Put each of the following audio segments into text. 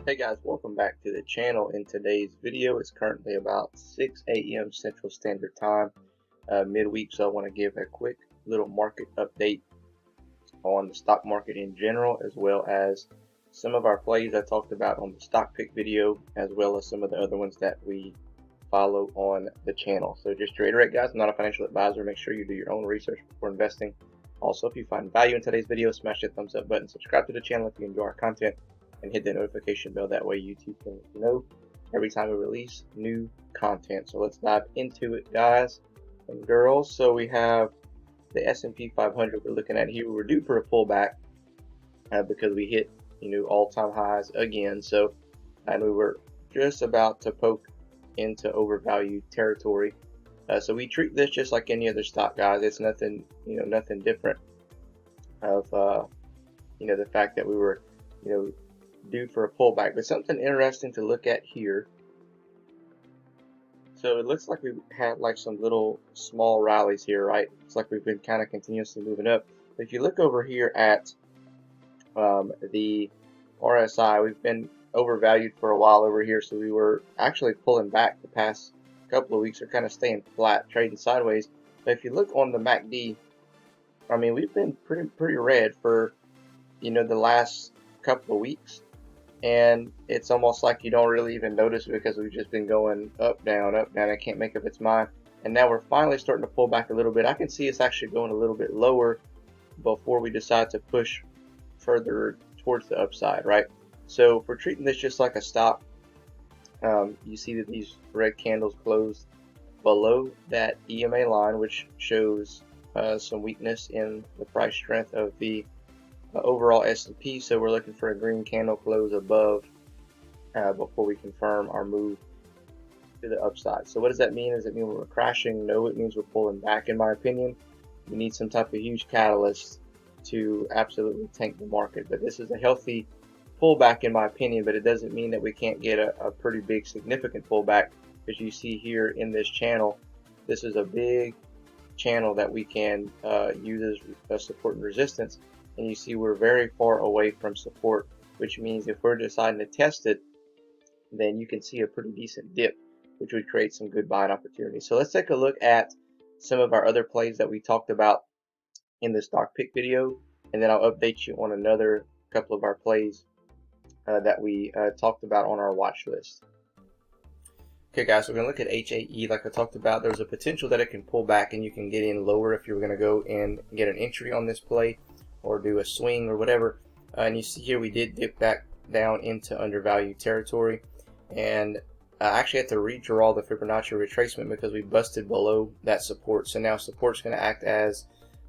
Hey guys, welcome back to the channel. In today's video, it's currently about 6 a.m. Central Standard Time, midweek, so I want to give a quick little market update on the stock market in general, as well as some of our plays I talked about on the stock pick video, as well as some of the other ones that we follow on the channel. So just to reiterate, guys, I'm not a financial advisor. Make sure you do your own research before investing. Also, if you find value in today's video, smash that thumbs up button, subscribe to the channel if you enjoy our content, and hit the notification bell. That way YouTube can let you know every time we release new content. So let's dive into it, guys and girls. So we have the S&P 500 we're looking at here. We're due for a pullback because we hit all-time highs again. So and we were just about to poke into overvalued territory. So we treat this just like any other stock, guys. It's nothing nothing different of the fact that we were due for a pullback. But something interesting to look at here. So it looks like we've had like some little small rallies here, right? It's like we've been kind of continuously moving up. But if you look over here at the RSI, we've been overvalued for a while over here, so we were actually pulling back the past couple of weeks, or kind of staying flat, trading sideways. But if you look on the MACD, I mean, we've been pretty red for the last couple of weeks, and it's almost like you don't really even notice it because we've just been going up, down, I can't make up its mind. And now we're finally starting to pull back a little bit. I can see it's actually going a little bit lower before we decide to push further towards the upside, right? So if we're treating this just like a stock, you see that these red candles closed below that EMA line, which shows some weakness in the price strength of the overall S&P. So we're looking for a green candle close above before we confirm our move to the upside. So what does that mean? Does it mean we're crashing? No, it means we're pulling back, in my opinion. We need some type of huge catalyst to absolutely tank the market. But this is a healthy pullback, in my opinion, but it doesn't mean that we can't get a pretty big significant pullback. As you see here in this channel, this is a big channel that we can use as support and resistance. And you see we're very far away from support, which means if we're deciding to test it, then you can see a pretty decent dip, which would create some good buying opportunities. So let's take a look at some of our other plays that we talked about in the stock pick video, and then I'll update you on another couple of our plays that we talked about on our watch list. Okay guys, so we're going to look at HAE. Like I talked about, there's a potential that it can pull back and you can get in lower if you're going to go and get an entry on this play or do a swing or whatever. And you see here we did dip back down into undervalued territory, and I actually had to redraw the Fibonacci retracement because we busted below that support. So now support's going to act as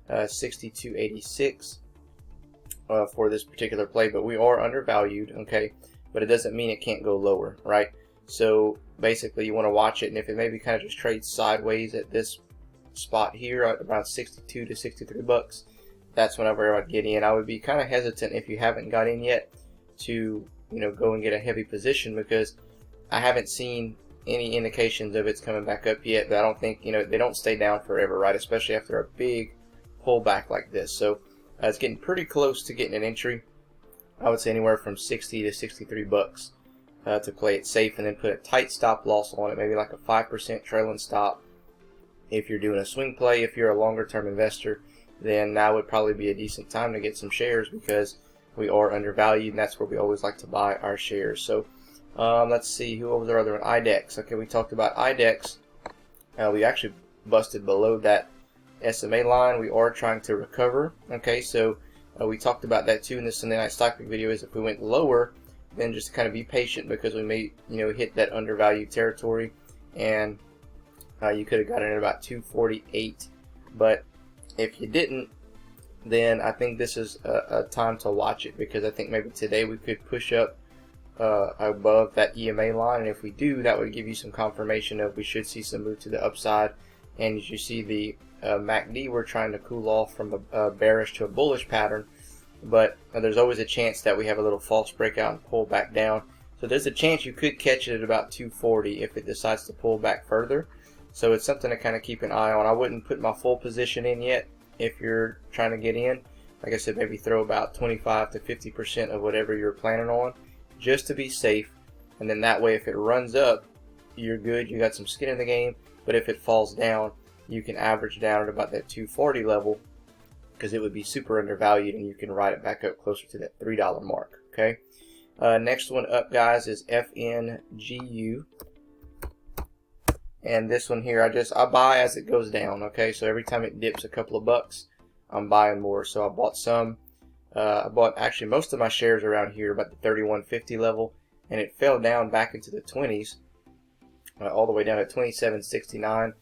62.86 for this particular play, but we are undervalued, okay? But it doesn't mean it can't go lower, right? So basically you want to watch it, and if it maybe kind of just trades sideways at this spot here at around 62 to 63 bucks, that's whenever I would get in. I would be kind of hesitant if you haven't got in yet to go and get a heavy position, because I haven't seen any indications of it's coming back up yet. But I don't think they don't stay down forever, right? Especially after a big pullback like this. So it's getting pretty close to getting an entry. I would say anywhere from 60 to 63 bucks to play it safe, and then put a tight stop loss on it, maybe like a 5% trailing stop. If you're doing a swing play, if you're a longer term investor, then now would probably be a decent time to get some shares, because we are undervalued, and that's where we always like to buy our shares. So let's see, who was our other one? IDEX. Okay, we talked about IDEX. We actually busted below that SMA line. We are trying to recover. Okay, so we talked about that too in the Sunday night stock pick video. Is if we went lower, then just kind of be patient, because we may hit that undervalued territory, and you could have gotten it at about 248. But if you didn't, then I think this is a time to watch it, because I think maybe today we could push up above that EMA line, and if we do, that would give you some confirmation of we should see some move to the upside. And as you see, the MACD, we're trying to cool off from a bearish to a bullish pattern, but there's always a chance that we have a little false breakout and pull back down. So there's a chance you could catch it at about 240 if it decides to pull back further. So it's something to kind of keep an eye on. I wouldn't put my full position in yet if you're trying to get in. Like I said, maybe throw about 25 to 50% of whatever you're planning on, just to be safe. And then that way, if it runs up, you're good, you got some skin in the game. But if it falls down, you can average down at about that 240 level, because it would be super undervalued, and you can ride it back up closer to that $3 mark. Okay. Next one up, guys, is FNGU. And this one here, I buy as it goes down. Okay, so every time it dips a couple of bucks, I'm buying more. So I bought some. I bought actually most of my shares around here, about the 31.50 level, and it fell down back into the 20s, all the way down to 27.69.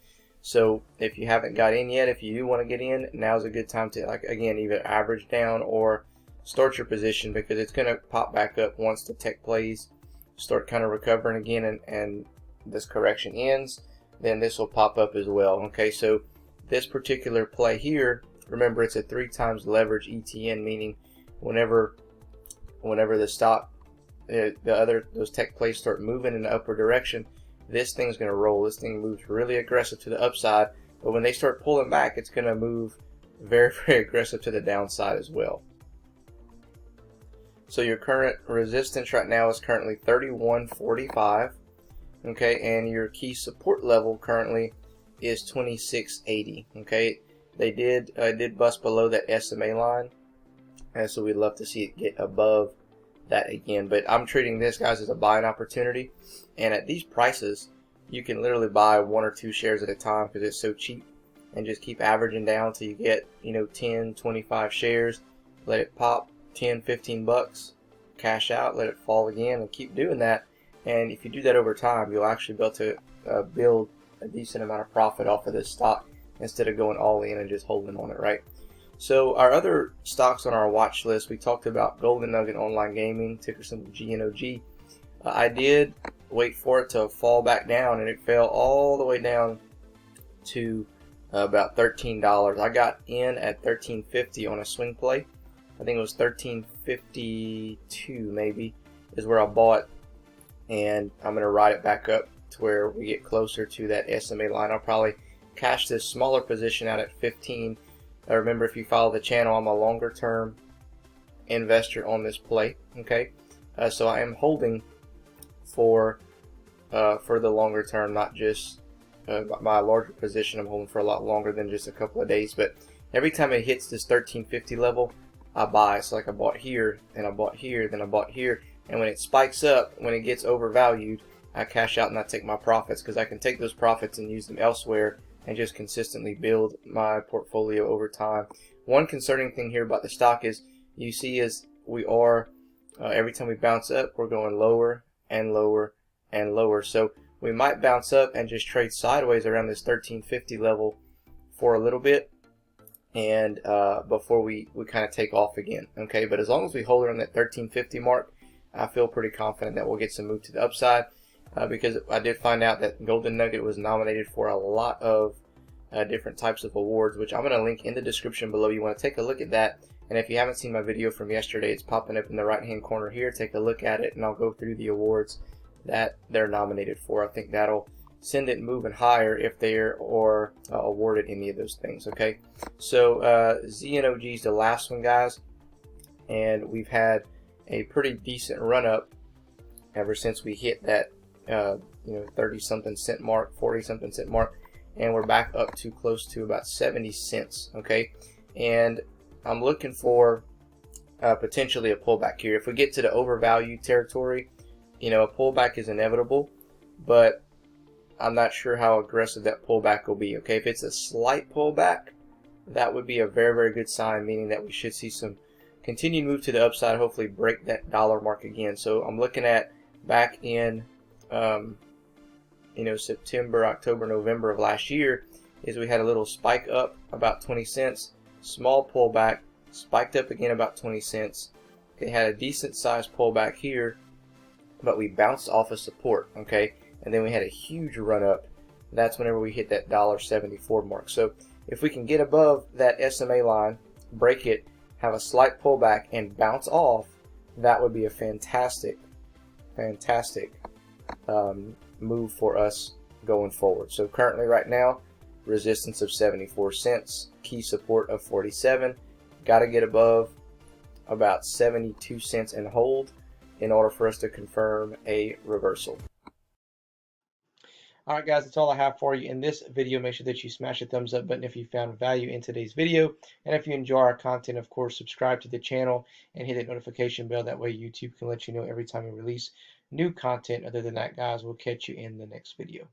So if you haven't got in yet, if you do want to get in, now's a good time to, like, again, either average down or start your position, because it's going to pop back up once the tech plays start kind of recovering again, and this correction ends. Then this will pop up as well. Okay, so this particular play here, remember, it's a 3 times leverage ETN, meaning whenever the stock, those tech plays start moving in the upward direction, this thing's going to roll. This thing moves really aggressive to the upside, but when they start pulling back, it's going to move very, very aggressive to the downside as well. So your current resistance right now is currently 31.45. Okay, and your key support level currently is 26.80. Okay, they did bust below that SMA line, and so we'd love to see it get above that again. But I'm treating this, guys, as a buying opportunity, and at these prices, you can literally buy 1 or 2 shares at a time because it's so cheap, and just keep averaging down till you get 10, 25 shares. Let it pop 10, 15 bucks, cash out, let it fall again, and keep doing that. And if you do that over time, you'll actually be able to build a decent amount of profit off of this stock instead of going all in and just holding on it, right? So our other stocks on our watch list, we talked about Golden Nugget Online Gaming, ticker symbol GNOG. I did wait for it to fall back down, and it fell all the way down to about $13. I got in at $13.50 on a swing play. I think it was $13.52 maybe is where I bought. And I'm going to ride it back up to where we get closer to that SMA line. I'll probably cash this smaller position out at 15. Remember, if you follow the channel, I'm a longer term investor on this play. Okay, so I am holding for the longer term, not just my larger position. I'm holding for a lot longer than just a couple of days. But every time it hits this 13.50 level, I buy. So like I bought here, and I bought here, then I bought here. And when it spikes up, when it gets overvalued, I cash out and I take my profits, because I can take those profits and use them elsewhere and just consistently build my portfolio over time. One concerning thing here about the stock is, you see, is we are, every time we bounce up, we're going lower and lower and lower. So we might bounce up and just trade sideways around this 13.50 level for a little bit, and before we kind of take off again. Okay, but as long as we hold around that 13.50 mark, I feel pretty confident that we'll get some move to the upside, because I did find out that Golden Nugget was nominated for a lot of different types of awards, which I'm going to link in the description below. You want to take a look at that, and if you haven't seen my video from yesterday, it's popping up in the right hand corner here. Take a look at it, and I'll go through the awards that they're nominated for. I think that'll send it moving higher if they're awarded any of those things. Okay, so ZNOG is the last one, guys, and we've had a pretty decent run up ever since we hit that 30-something cent mark, 40-something cent mark, and we're back up to close to about 70 cents. Okay, and I'm looking for potentially a pullback here. If we get to the overvalued territory, a pullback is inevitable, but I'm not sure how aggressive that pullback will be. Okay, if it's a slight pullback, that would be a very, very good sign, meaning that we should see some continued move to the upside, hopefully break that dollar mark again. So I'm looking at back in September, October, November of last year, is we had a little spike up about 20 cents, small pullback, spiked up again about 20 cents. It had a decent sized pullback here, but we bounced off of support. Okay, and then we had a huge run up. That's whenever we hit that $1.74 mark. So if we can get above that SMA line, break it, have a slight pullback, and bounce off, that would be a fantastic move for us going forward. So currently right now, resistance of 74 cents, key support of 47. Got to get above about 72 cents and hold. in order for us to confirm a reversal. All right, guys, that's all I have for you in this video. Make sure that you smash the thumbs up button if you found value in today's video. And if you enjoy our content, of course, subscribe to the channel and hit that notification bell. That way YouTube can let you know every time we release new content. Other than that, guys, we'll catch you in the next video.